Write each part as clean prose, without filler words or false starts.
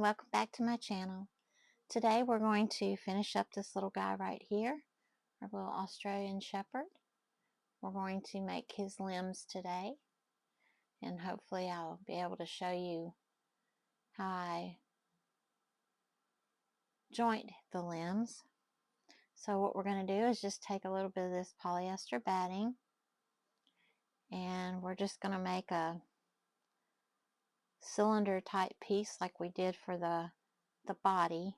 welcome back to my channel. Today we're going to finish up this little guy right here, our little Australian Shepherd. We're going to make his limbs today, and hopefully I'll be able to show you how I joint the limbs. So what we're going to do is just take a little bit of this polyester batting, and we're just going to make a cylinder type piece like we did for the body.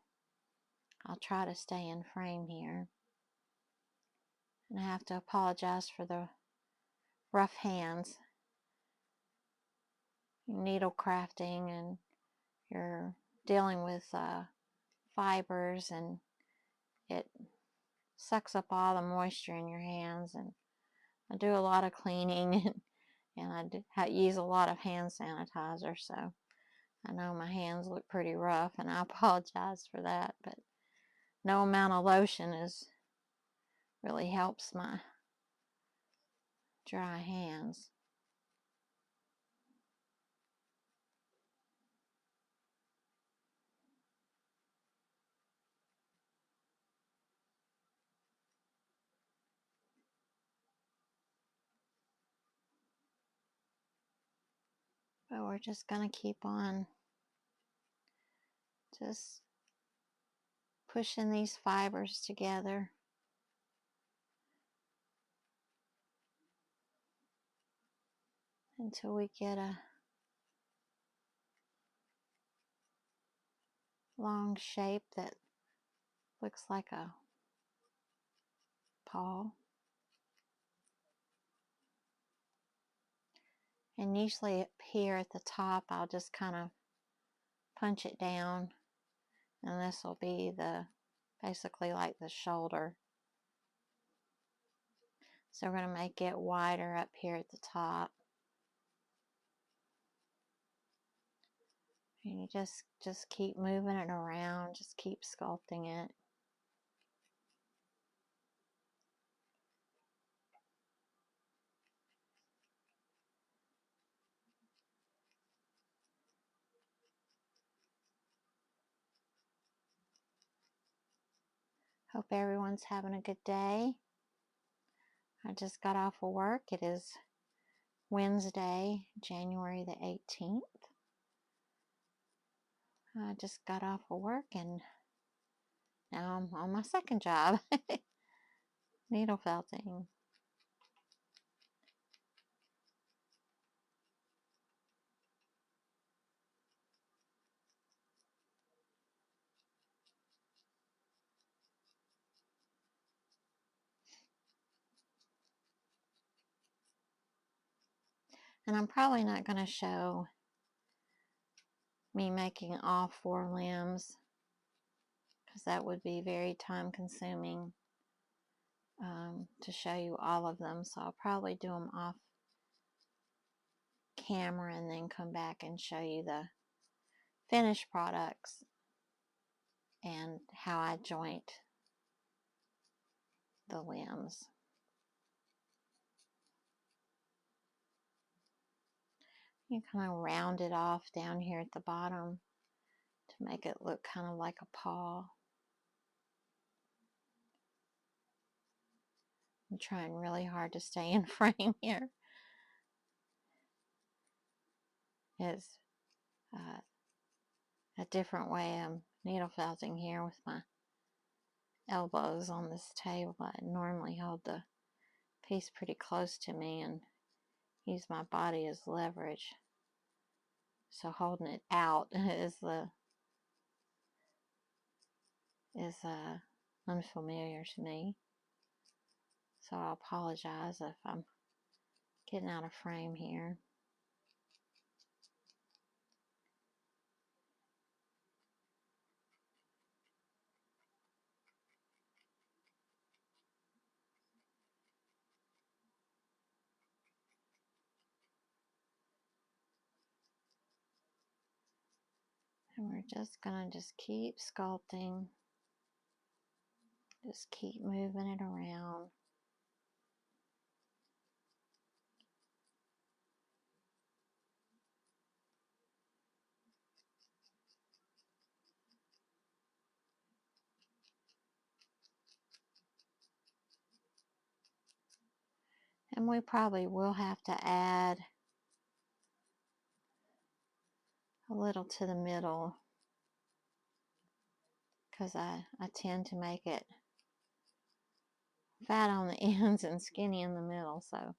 I'll try to stay in frame here. And I have to apologize for the rough hands. Needle crafting, and you're dealing with fibers, and it sucks up all the moisture in your hands. And I do a lot of cleaning, and I use a lot of hand sanitizer, so I know my hands look pretty rough, and I apologize for that, but no amount of lotion really helps my dry hands. But we're just going to keep on just pushing these fibers together until we get a long shape that looks like a paw. And usually up here at the top, I'll just kind of punch it down, and this will be basically like the shoulder. So we're going to make it wider up here at the top. And you just keep moving it around, just keep sculpting it. Hope everyone's having a good day. I just got off of work. It is Wednesday, January the 18th. I just got off of work, and now I'm on my second job, needle felting. And I'm probably not going to show me making all 4 limbs, because that would be very time consuming to show you all of them. So I'll probably do them off camera and then come back and show you the finished products and how I joint the limbs. You kind of round it off down here at the bottom to make it look kind of like a paw. I'm trying really hard to stay in frame here. It's a different way I'm needle felting here with my elbows on this table. I normally hold the piece pretty close to me and use my body as leverage. So holding it out is unfamiliar to me. So I apologize if I'm getting out of frame here. And we're just gonna keep sculpting. Just keep moving it around. And we probably will have to add a little to the middle, because I tend to make it fat on the ends and skinny in the middle, so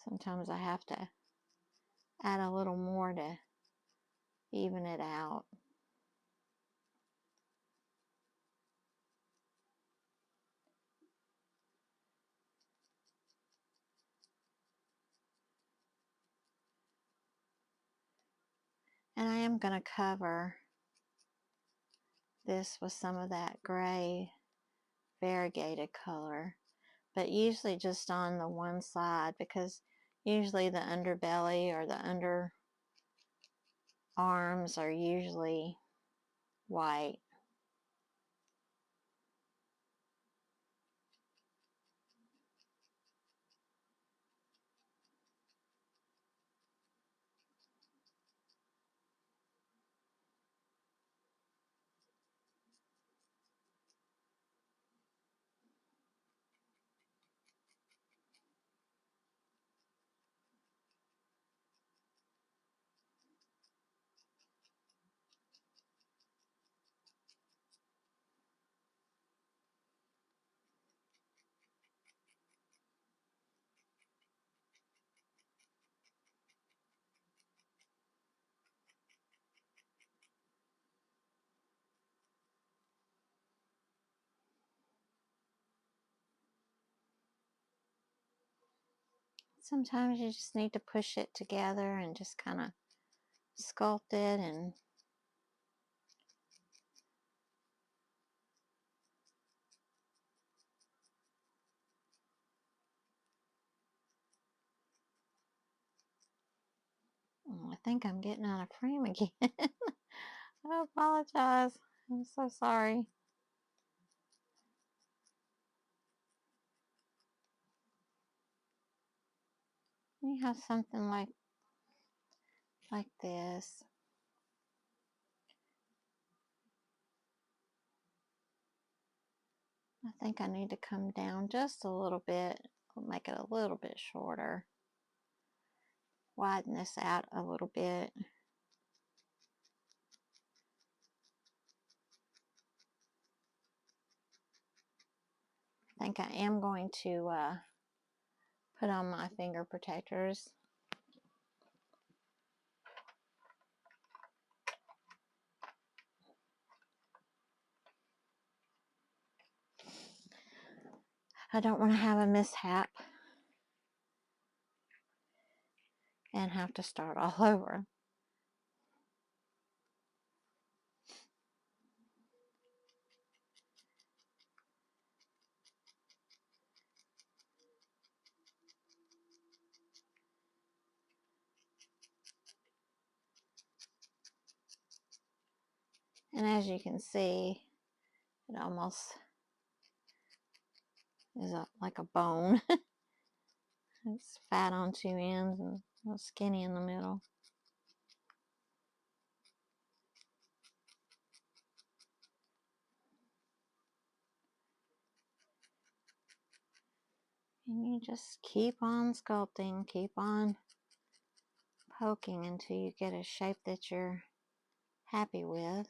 sometimes I have to add a little more to even it out. And I am going to cover this with some of that gray variegated color, but usually just on the one side, because usually the underbelly or the underarms are usually white. Sometimes you just need to push it together and just kind of sculpt it, and I think I'm getting out of frame again. I apologize. I'm so sorry. You have something like this. I think I need to come down just a little bit. I'll make it a little bit shorter. Widen this out a little bit. I think I am going to put on my finger protectors. I don't want to have a mishap and have to start all over. And as you can see, it almost is like a bone. It's fat on two ends and a little skinny in the middle. And you just keep on sculpting, keep on poking until you get a shape that you're happy with.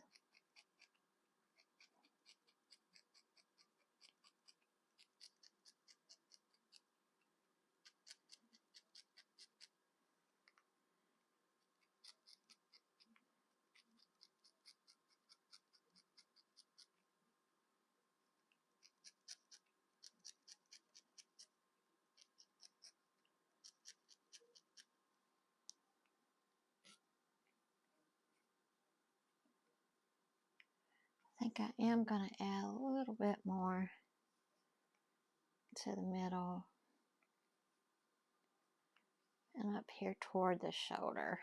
I think I am going to add a little bit more to the middle and up here toward the shoulder.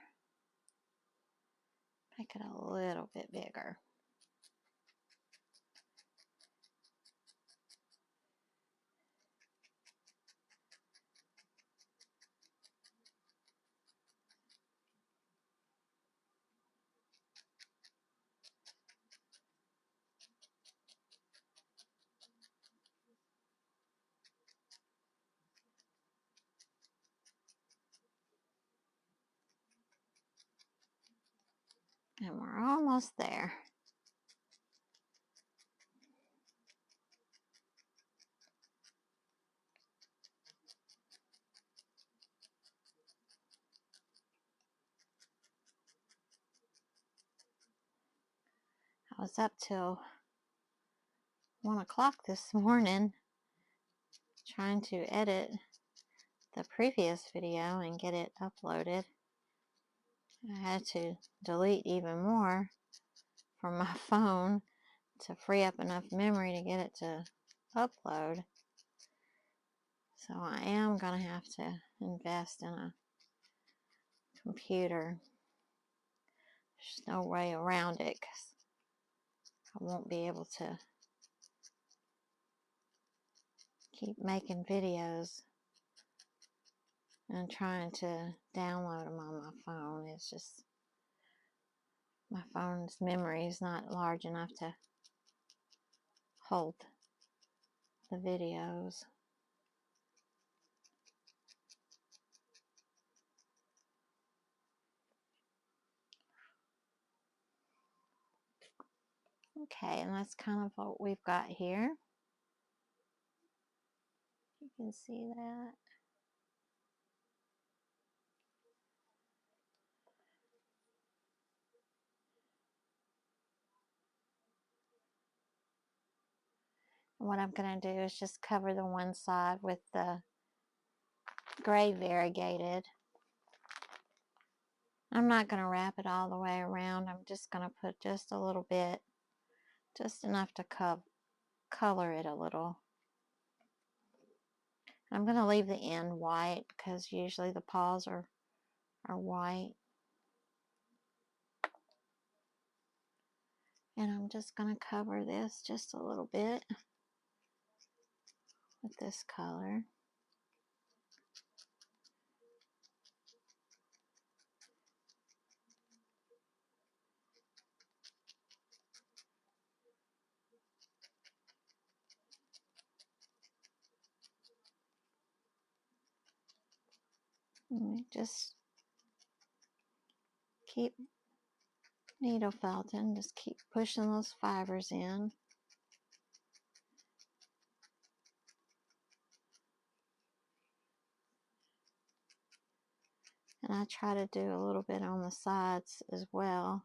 Make it a little bit bigger. And we're almost there. I was up till 1 o'clock this morning trying to edit the previous video and get it uploaded. I had to delete even more from my phone to free up enough memory to get it to upload. So I am going to have to invest in a computer. There's no way around it because I won't be able to keep making videos and trying to download them on my phone. It's just, my phone's memory is not large enough to hold the videos. Okay, and that's kind of what we've got here. You can see that. And what I'm going to do is just cover the one side with the gray variegated. I'm not going to wrap it all the way around. I'm just going to put just a little bit, just enough to color it a little. I'm going to leave the end white because usually the paws are white. And I'm just going to cover this just a little bit with this color. And just keep needle felting, just keep pushing those fibers in. And I try to do a little bit on the sides as well.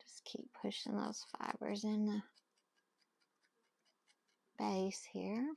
Just keep pushing those fibers in the base here.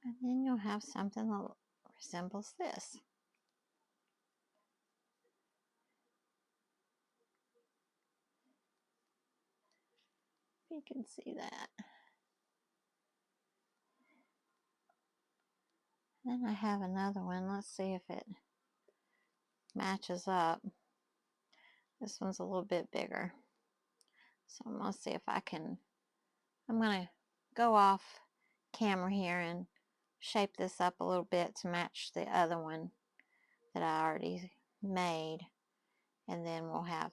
And then you'll have something that resembles this. You can see that. Then I have another one. Let's see if it matches up. This one's a little bit bigger. So I'm going to see if I can, I'm going to go off camera here and shape this up a little bit to match the other one that I already made. And then we'll have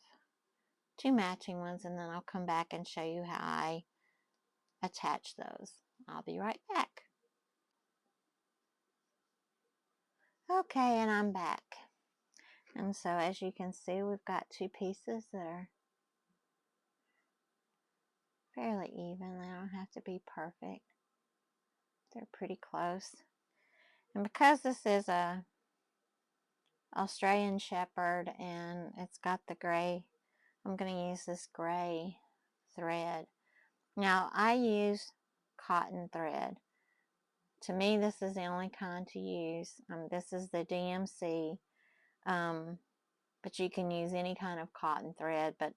two matching ones, and then I'll come back and show you how I attach those. I'll be right back. Okay, and I'm back. And so as you can see, we've got two pieces that are fairly even. They don't have to be perfect. They're pretty close. And because this is a Australian Shepherd and it's got the gray, I'm going to use this gray thread. Now I use cotton thread. To me, this is the only kind to use. This is the DMC but you can use any kind of cotton thread, but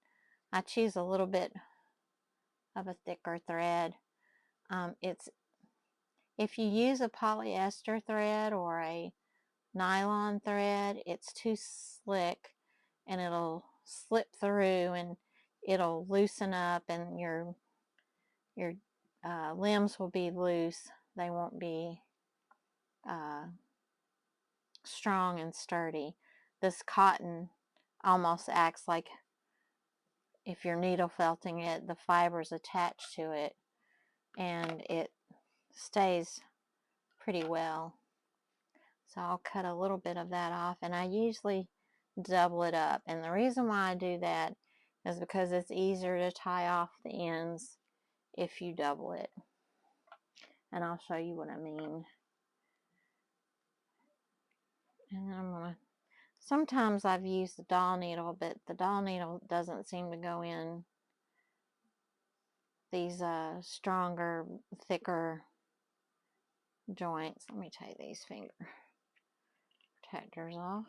I choose a little bit of a thicker thread. It's if you use a polyester thread or a nylon thread, it's too slick and it'll slip through and it'll loosen up, and your limbs will be loose. They won't be strong and sturdy. This cotton almost acts like if you're needle felting it, the fibers attached to it, and it stays pretty well. So I'll cut a little bit of that off, and I usually double it up. And the reason why I do that is because it's easier to tie off the ends if you double it. And I'll show you what I mean. And then I'm going to, sometimes I've used the doll needle, but the doll needle doesn't seem to go in these stronger, thicker joints. Let me take these finger protectors off.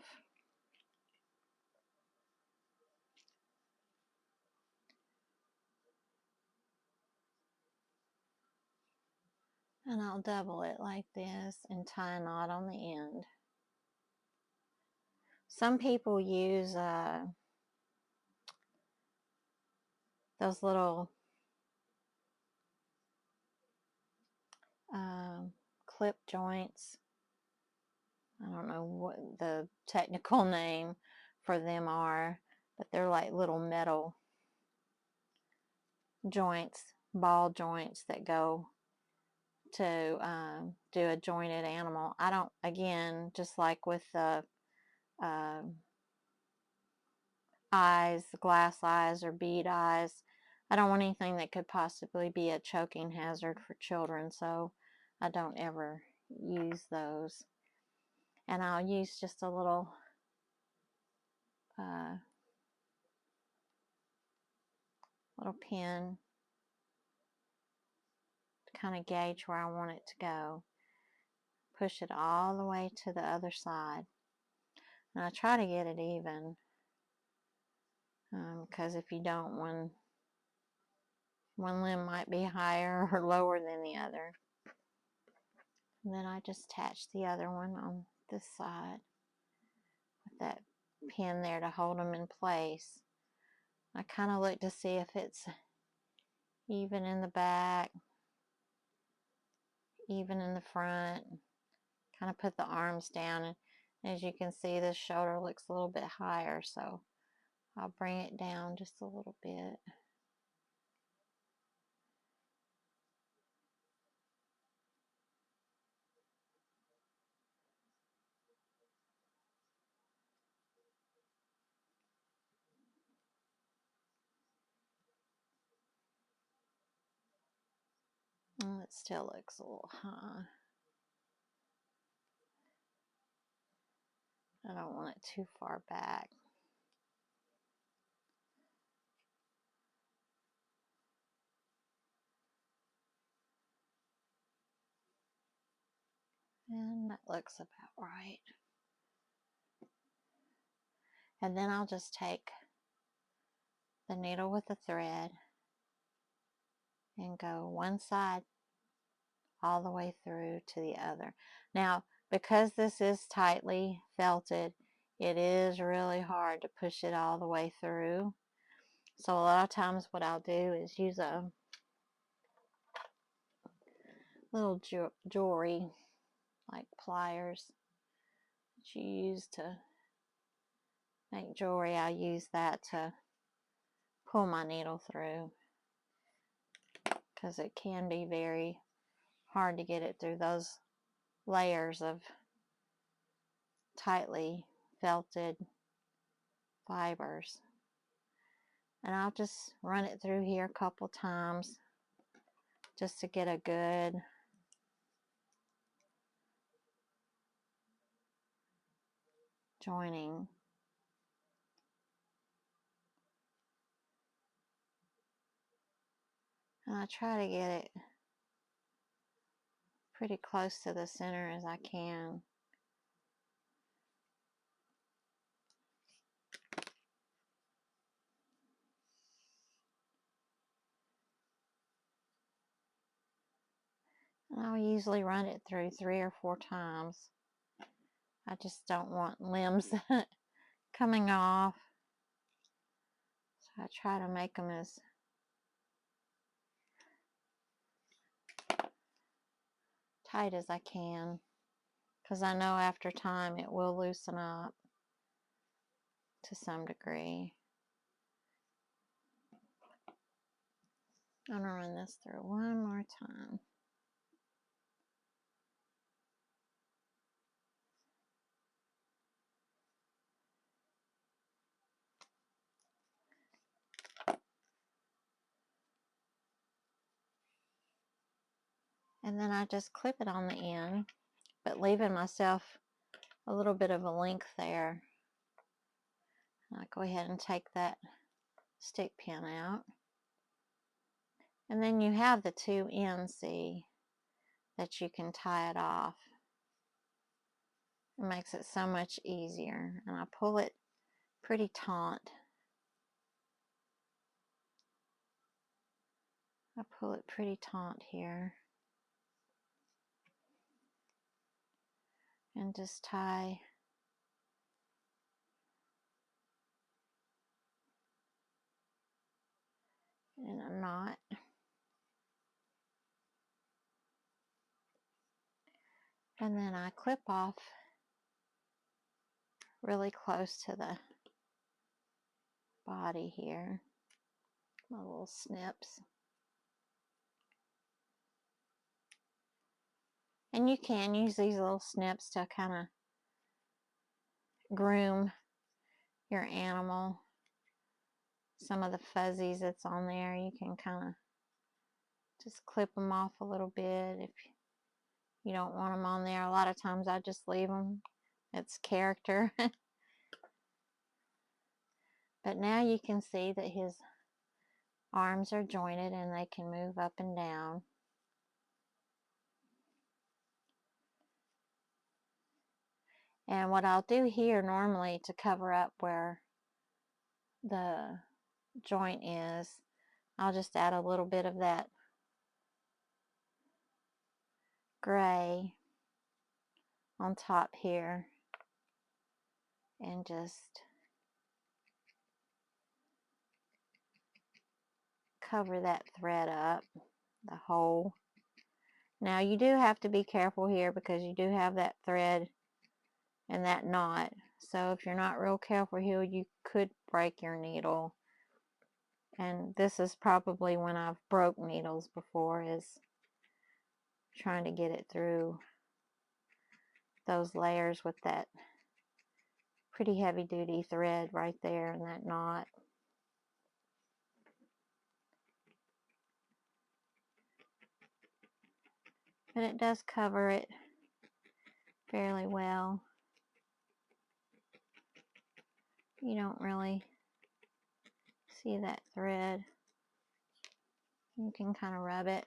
And I'll double it like this and tie a knot on the end. Some people use those little clip joints. I don't know what the technical name for them are, but they're like little metal joints, ball joints that go to do a jointed animal. I don't, again, just like with the eyes, glass eyes or bead eyes, I don't want anything that could possibly be a choking hazard for children, so I don't ever use those. And I'll use just a little pin to kind of gauge where I want it to go. Push it all the way to the other side. And I try to get it even, because if you don't, one limb might be higher or lower than the other. And then I just attach the other one on this side with that pin there to hold them in place. I kind of look to see if it's even in the back, even in the front. Kind of put the arms down, and as you can see, this shoulder looks a little bit higher, so I'll bring it down just a little bit. Oh, it still looks a little high. I don't want it too far back. And that looks about right. And then I'll just take the needle with the thread and go one side all the way through to the other. Now, because this is tightly felted, it is really hard to push it all the way through. So a lot of times what I'll do is use a little jewelry, like pliers that you use to make jewelry. I'll use that to pull my needle through, because it can be very hard to get it through those layers of tightly felted fibers. And I'll just run it through here a couple times just to get a good joining. And I try to get it pretty close to the center as I can. And I'll usually run it through 3 or 4 times. I just don't want limbs coming off. So I try to make them as tight as I can, because I know after time it will loosen up to some degree. I'm going to run this through one more time. And then I just clip it on the end, but leaving myself a little bit of a length there. I go ahead and take that stick pin out. And then you have the 2 ends, see, that you can tie it off. It makes it so much easier. And I pull it pretty taut. I pull it pretty taut here. And just tie in a knot. And then I clip off really close to the body here. My little snips. And you can use these little snips to kind of groom your animal. Some of the fuzzies that's on there, you can kind of just clip them off a little bit if you don't want them on there. A lot of times I just leave them. It's character. But now you can see that his arms are jointed and they can move up and down. And what I'll do here normally to cover up where the joint is, I'll just add a little bit of that gray on top here and just cover that thread up, the hole. Now you do have to be careful here because you do have that thread and that knot. So if you're not real careful here, you could break your needle. And this is probably when I've broke needles before, is trying to get it through those layers with that pretty heavy duty thread right there in that knot. But it does cover it fairly well. You don't really see that thread. You can kind of rub it.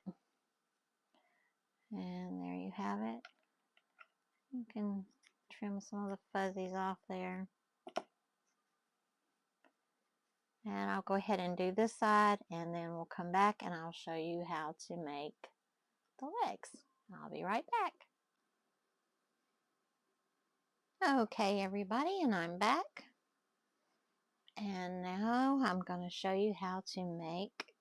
And there you have it. You can trim some of the fuzzies off there. And I'll go ahead and do this side, and then we'll come back and I'll show you how to make the legs. I'll be right back. Okay, everybody, and I'm back. And now I'm going to show you how to make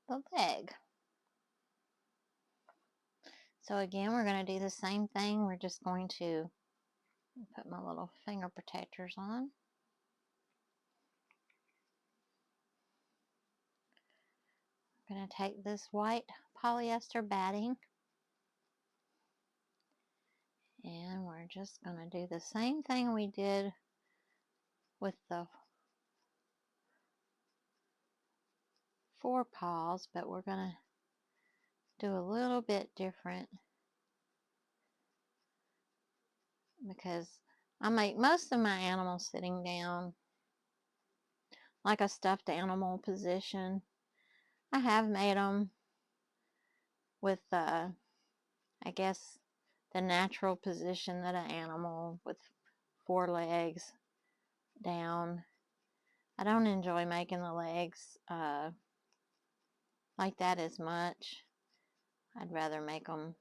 the leg. So again, we're going to do the same thing. We're just going to put my little finger protectors on. I'm going to take this white polyester batting, and we're just going to do the same thing we did with the forepaws, but we're going to do a little bit different because I make most of my animals sitting down like a stuffed animal position. I have made them with I guess the natural position that an animal with 4 legs down. I don't enjoy making the legs like that as much. I'd rather make them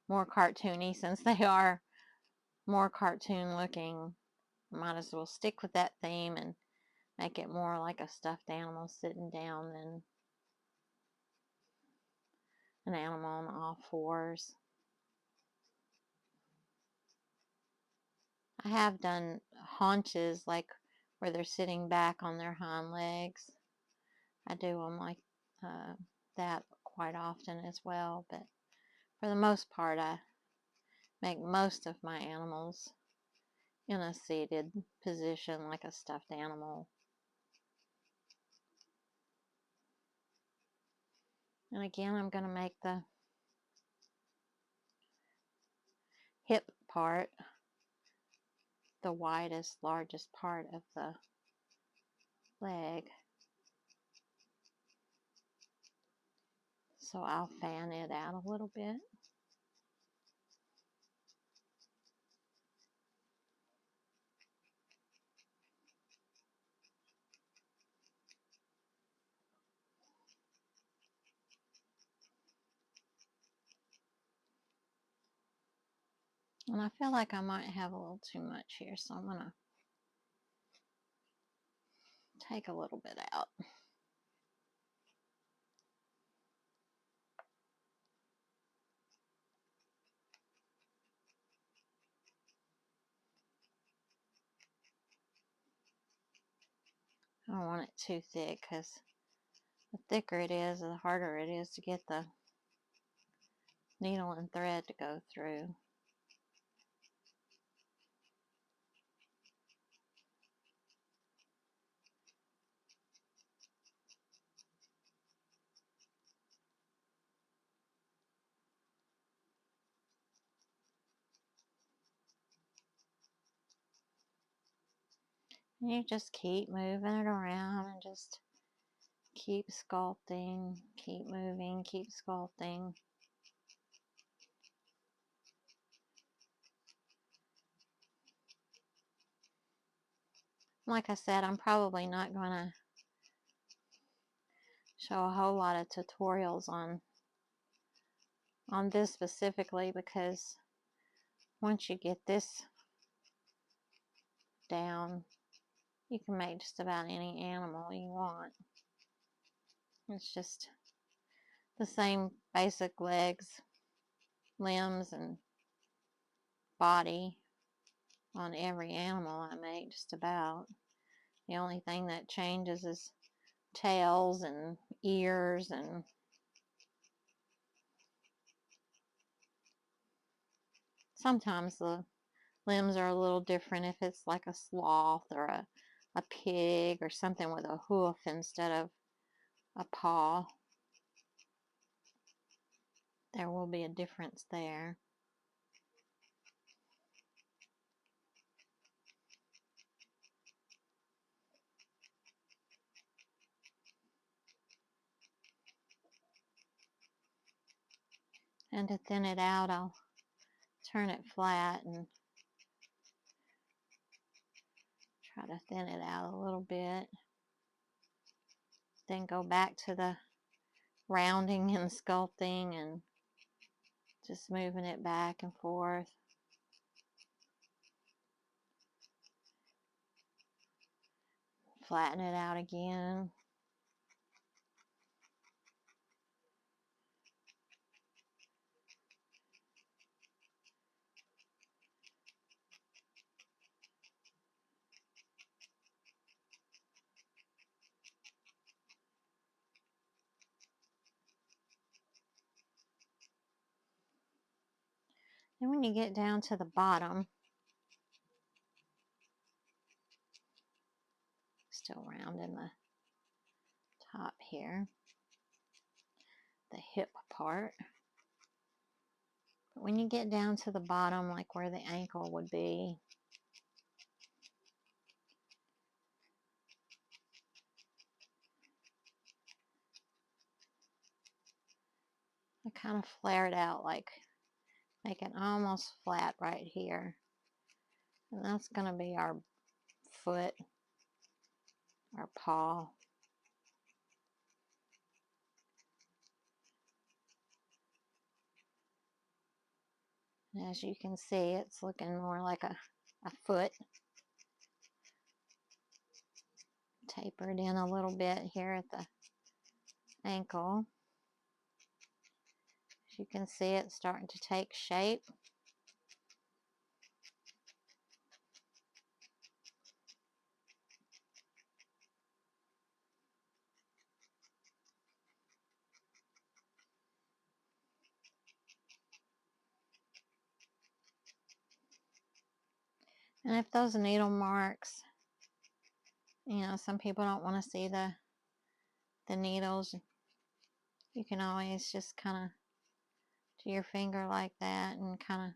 more cartoony since they are more cartoon looking. Might as well stick with that theme and make it more like a stuffed animal sitting down than an animal on all fours. I have done haunches, like where they're sitting back on their hind legs. I do them like that quite often as well, but for the most part I make most of my animals in a seated position like a stuffed animal. And again, I'm going to make the hip part the widest, largest part of the leg. So I'll fan it out a little bit. And I feel like I might have a little too much here, so I'm going to take a little bit out. I don't want it too thick, because the thicker it is, the harder it is to get the needle and thread to go through. And you just keep moving it around and just keep sculpting, keep moving, keep sculpting. Like I said, I'm probably not going to show a whole lot of tutorials on this specifically, because once you get this down, you can make just about any animal you want. It's just the same basic legs, limbs, and body on every animal I make, just about. The only thing that changes is tails and ears, and sometimes the limbs are a little different if it's like a sloth or a pig or something with a hoof instead of a paw. There will be a difference there. And to thin it out, I'll turn it flat and try to thin it out a little bit. Then go back to the rounding and sculpting and just moving it back and forth. Flatten it out again. And when you get down to the bottom, still rounding the top here, the hip part. But when you get down to the bottom, like where the ankle would be, I kind of flare it out, like make it almost flat right here. And that's going to be our foot, our paw. And as you can see, it's looking more like a foot. Tapered in a little bit here at the ankle. As you can see, it's starting to take shape. And if those needle marks, you know, some people don't want to see the needles, you can always just kind of do your finger like that and kind of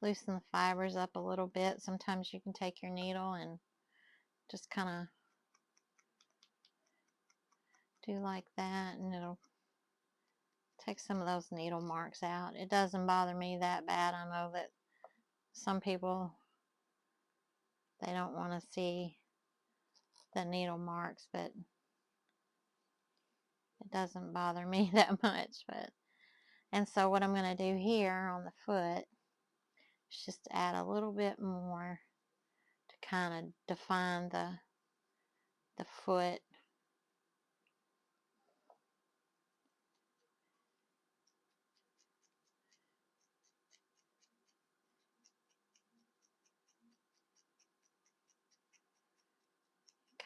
loosen the fibers up a little bit. Sometimes you can take your needle and just kind of do like that, and it'll take some of those needle marks out. It doesn't bother me that bad. I know that some people, they don't want to see the needle marks, but it doesn't bother me that much. And so what I'm going to do here on the foot is just add a little bit more to kind of define the foot.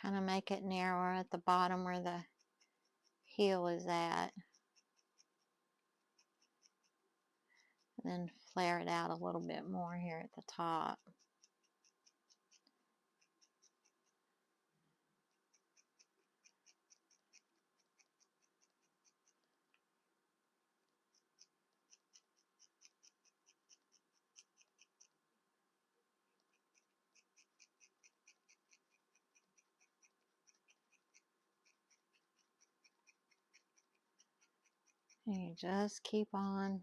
Kind of make it narrower at the bottom where the heel is at. And then flare it out a little bit more here at the top. And you just keep on.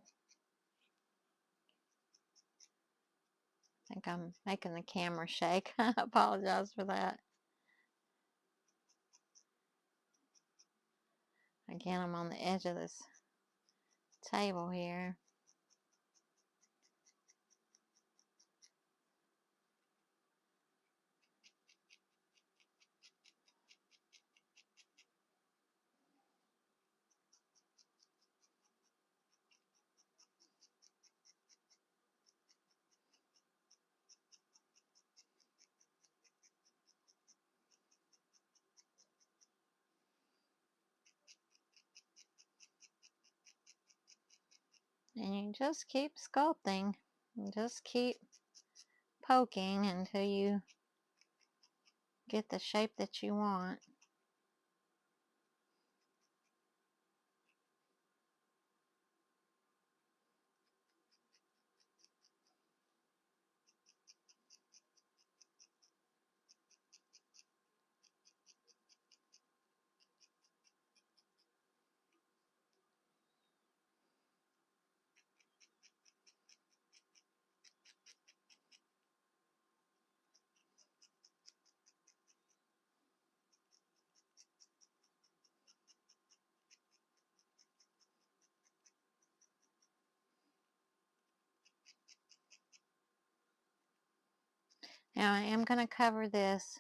I think I'm making the camera shake. I apologize for that. Again, I'm on the edge of this table here. And you just keep sculpting. And just keep poking until you get the shape that you want. Now I am going to cover this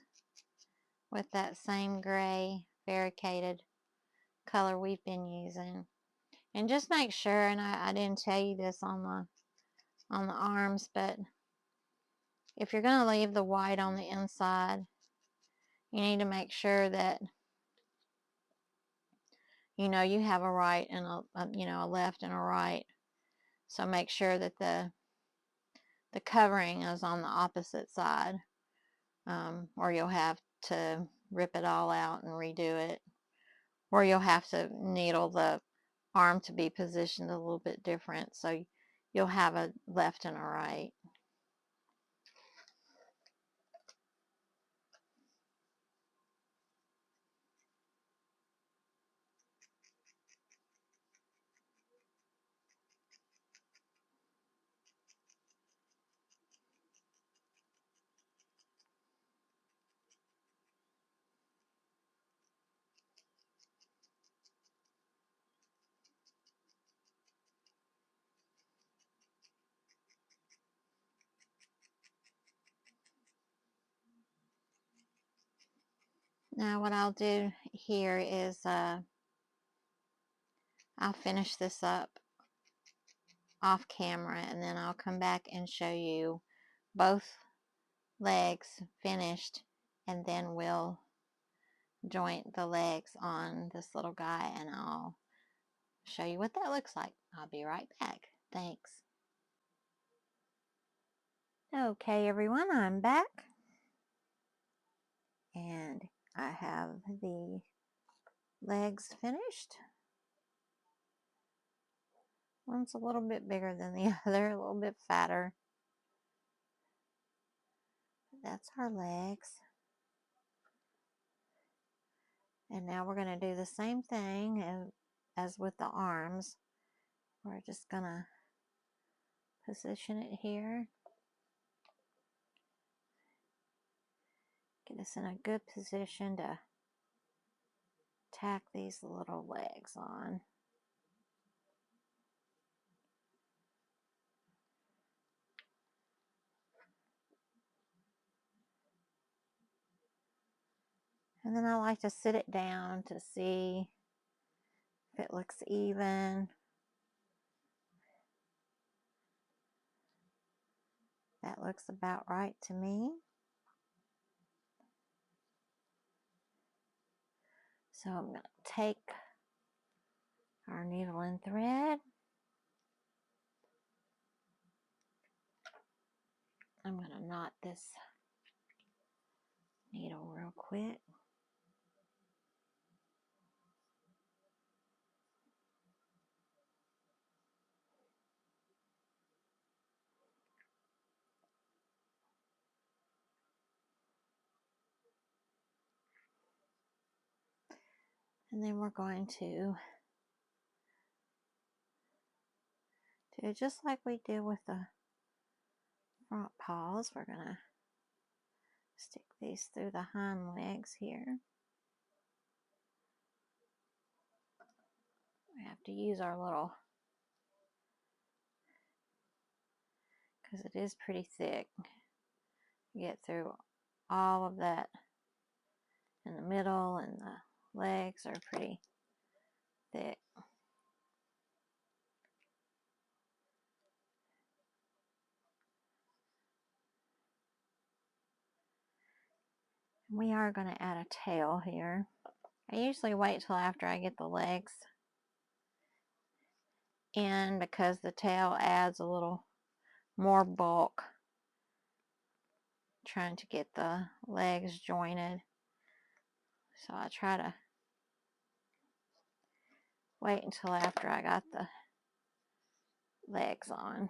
with that same gray variegated color we've been using. And just make sure, and I didn't tell you this on the arms, but if you're going to leave the white on the inside, you need to make sure that you know you have a right and a left and a right. So make sure that the covering is on the opposite side, or you'll have to rip it all out and redo it, or you'll have to needle the arm to be positioned a little bit different, so you'll have a left and a right. Now what I'll do here is I'll finish this up off camera, and then I'll come back and show you both legs finished, and then we'll joint the legs on this little guy, and I'll show you what that looks like. I'll be right back. Thanks. Okay, everyone, I'm back, and I have the legs finished. One's a little bit bigger than the other, a little bit fatter. That's our legs. And now we're going to do the same thing as with the arms. We're just going to position it here. Get us in a good position to tack these little legs on. And then I like to sit it down to see if it looks even. That looks about right to me. So I'm going to take our needle and thread. I'm going to knot this needle real quick. And then we're going to do just like we did with the front paws. We're going to stick these through the hind legs here. We have to use our little, because it is pretty thick. Get through all of that in the middle, and the legs are pretty thick. We are going to add a tail here. I usually wait till after I get the legs in, because the tail adds a little more bulk, trying to get the legs jointed. So I try to wait until after I got the legs on.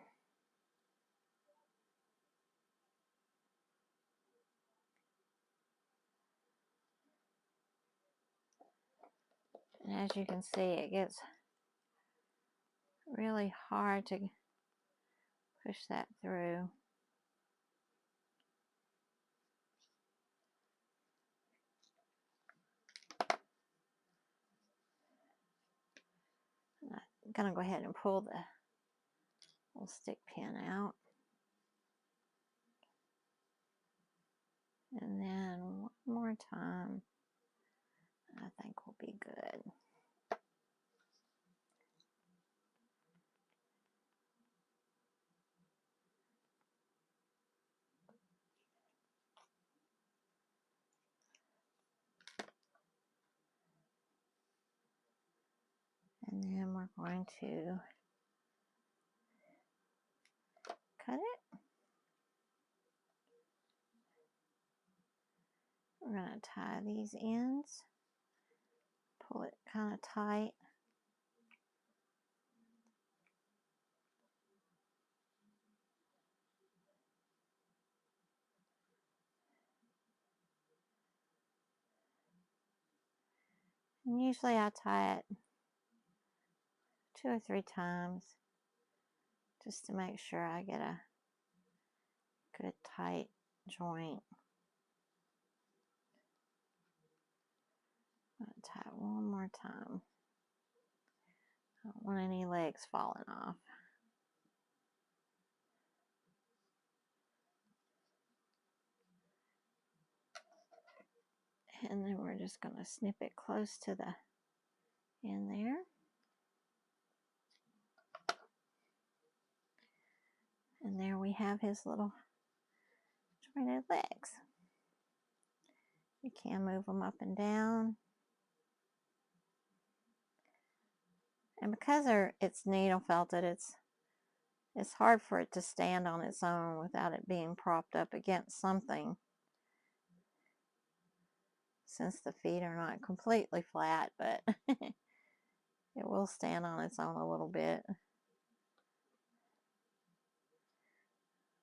And as you can see, it gets really hard to push that through. I'm going to go ahead and pull the little stick pin out. And then one more time, I think will be good. And then we're going to cut it. We're going to tie these ends, pull it kind of tight. And usually I tie it 2 or 3 times just to make sure I get a good tight joint. I'm going to tie it one more time. I don't want any legs falling off. And then we're just going to snip it close to the end there. And there we have his little jointed legs. You can move them up and down. And because it's needle felted, it's hard for it to stand on its own without it being propped up against something, since the feet are not completely flat, but it will stand on its own a little bit.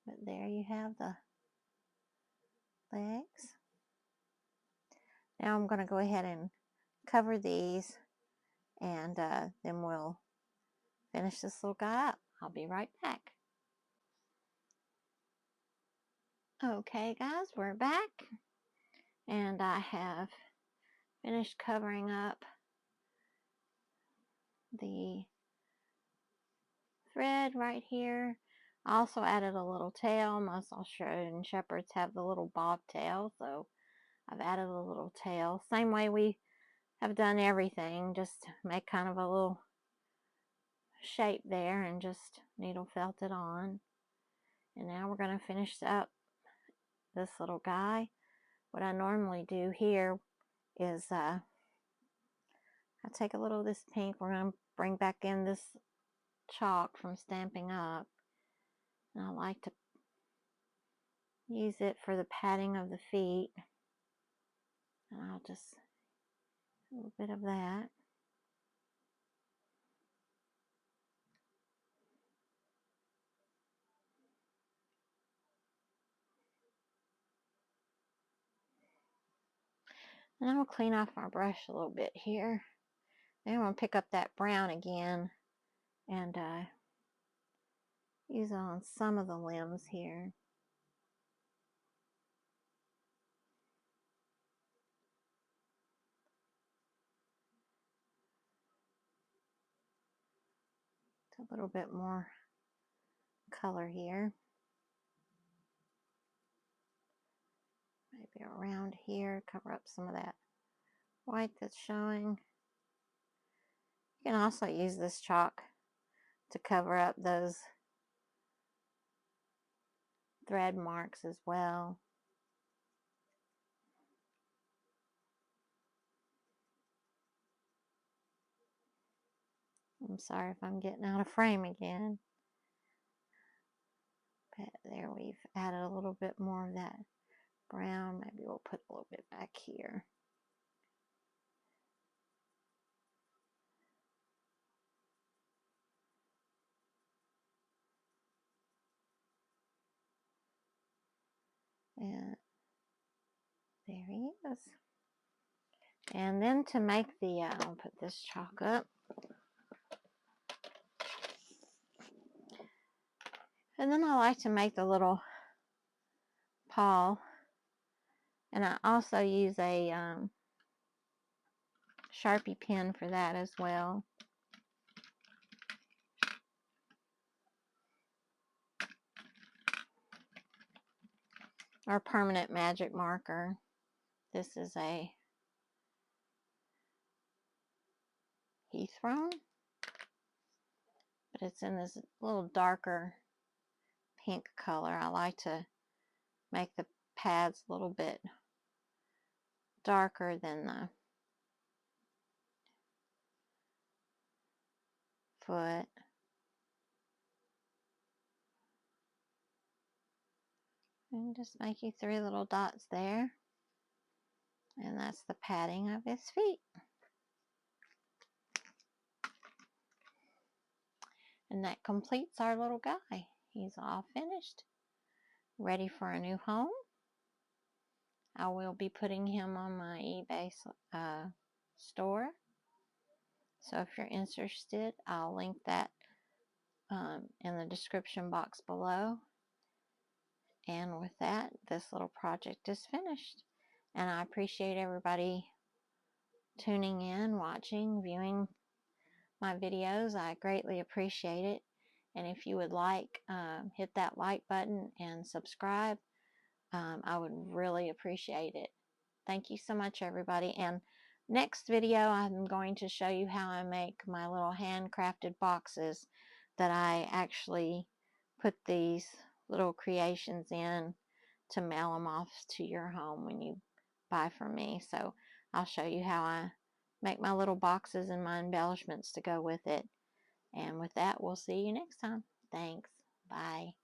But there you have the legs. Now I'm going to go ahead and cover these, and then we'll finish this little guy up. I'll be right back. Okay guys, we're back, and I have finished covering up the thread right here. I also added a little tail. Most Australian Shepherds have the little bobtail, so I've added a little tail. Same way we have done everything, just make kind of a little shape there and just needle felt it on. And now we're going to finish up this little guy. What I normally do here is I take a little of this pink. We're going to bring back in this chalk from Stampin' Up, and I like to use it for the padding of the feet. And I'll just a little bit of that. And I'm going to clean off my brush a little bit here. Then I'm going to pick up that brown again and use it on some of the limbs here. It's a little bit more color here. Maybe around here, cover up some of that white that's showing. You can also use this chalk to cover up those thread marks as well. I'm sorry if I'm getting out of frame again. But there we've added a little bit more of that brown. Maybe we'll put a little bit back here. And there he is. And then to make the, I'll put this chalk up. And then I like to make the little paw. And I also use a Sharpie pen for that as well. Or permanent magic marker. This is a Heath Throne, but it's in this little darker pink color. I like to make the pads a little bit darker than the foot. And just make you 3 little dots there. And that's the padding of his feet. And that completes our little guy. He's all finished, ready for a new home. I will be putting him on my eBay store. So if you're interested, I'll link that in the description box below. And with that, this little project is finished. And I appreciate everybody tuning in, watching, viewing my videos. I greatly appreciate it. And if you would like, hit that like button and subscribe. I would really appreciate it. Thank you so much, everybody. And next video, I'm going to show you how I make my little handcrafted boxes that I actually put these little creations in to mail them off to your home when you buy from me. So I'll show you how I make my little boxes and my embellishments to go with it. And with that, we'll see you next time. Thanks. Bye.